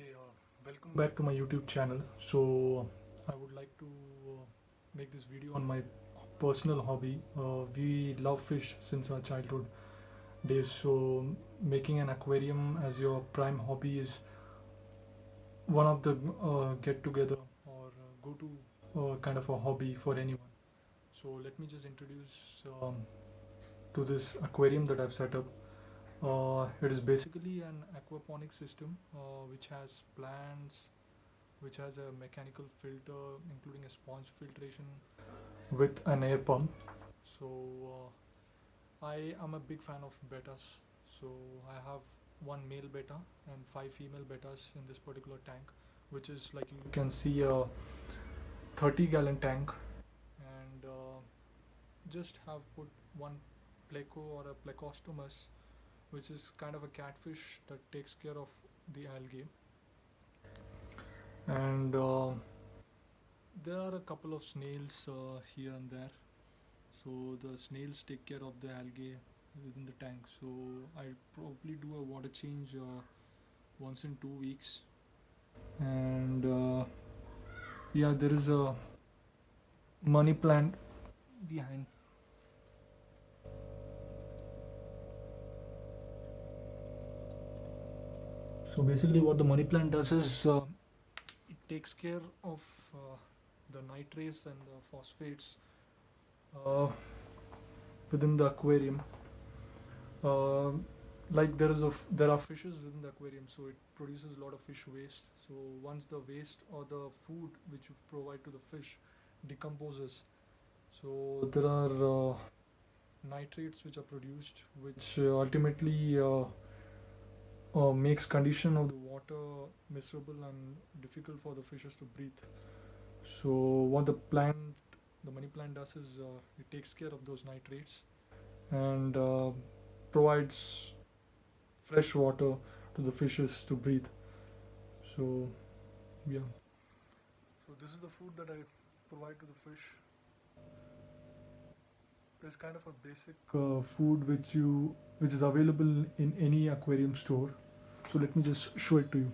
Hey, welcome back to my YouTube channel. So, I would like to make this video on my personal hobby. We love fish since our childhood days, so making an aquarium as your prime hobby is one of the get together or go to kind of a hobby for anyone. So, let me just introduce to this aquarium that I've set up. It is basically an aquaponic system which has plants, which has a mechanical filter including a sponge filtration with an air pump. So I am a big fan of betas. So I have one male beta and five female betas in this particular tank, which is like you can see a 30-gallon tank, and just have put one pleco or a plecostomus, which is kind of a catfish that takes care of the algae. And there are a couple of snails here and there. So the snails take care of the algae within the tank. So I probably do a water change once in 2 weeks. And yeah, there is a money plant behind. So basically what the money plant does is it takes care of the nitrates and the phosphates uh, within the aquarium. Like there are fishes within the aquarium, so it produces a lot of fish waste. So once the waste or the food which you provide to the fish decomposes, so there are nitrates which are produced, which ultimately makes condition of the water miserable and difficult for the fishes to breathe. So what the money plant does is it takes care of those nitrates and provides fresh water to the fishes to breathe. So yeah, so this is the food that I provide to the fish. It's kind of a basic food which is available in any aquarium store. So let me just show it to you.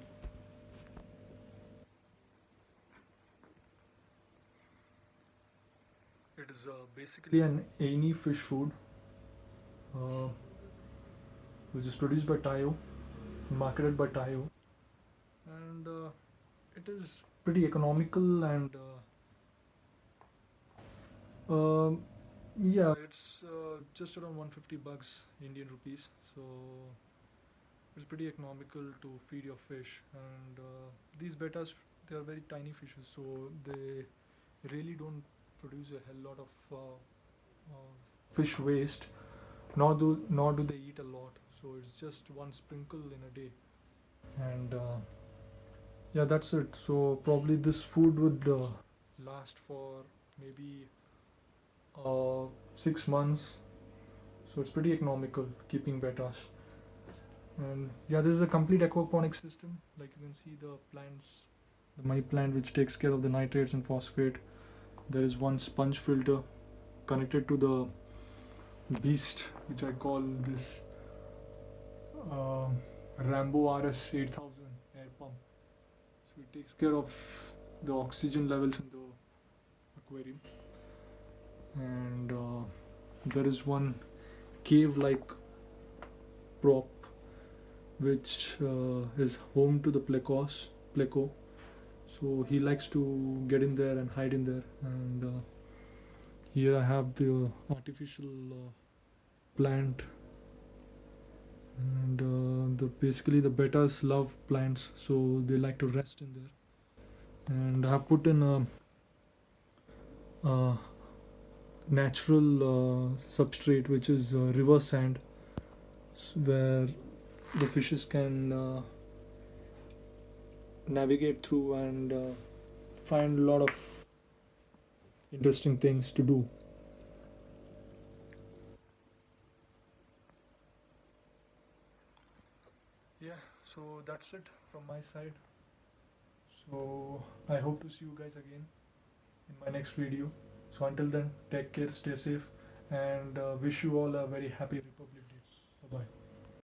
It is basically an any fish food uh, which is produced by Tayo, marketed by Tayo, and it is pretty economical and yeah, it's just around 150 bucks Indian rupees. So it's pretty economical to feed your fish, and these betas, they are very tiny fishes, so they really don't produce a hell lot of fish waste, nor do they eat a lot. So it's just one sprinkle in a day, and yeah, that's it. So probably this food would last for maybe 6 months. So it's pretty economical keeping betas. And yeah, this is a complete aquaponic system. Like you can see the plants, the money plant which takes care of the nitrates and phosphate. There is one sponge filter connected to the beast, which I call this Rambo RS 8000 air pump. So it takes care of the oxygen levels in the aquarium. And there is one cave-like prop which is home to the pleco. So he likes to get in there and hide in there. And here I have the artificial plant, and basically the betas love plants, so they like to rest in there. And I have put in a natural substrate, which is river sand, where the fishes can navigate through and find a lot of interesting things to do. Yeah, so that's it from my side. So I hope to see you guys again in my next video. So until then, take care, stay safe, and wish you all a very happy Republic Day. Bye bye.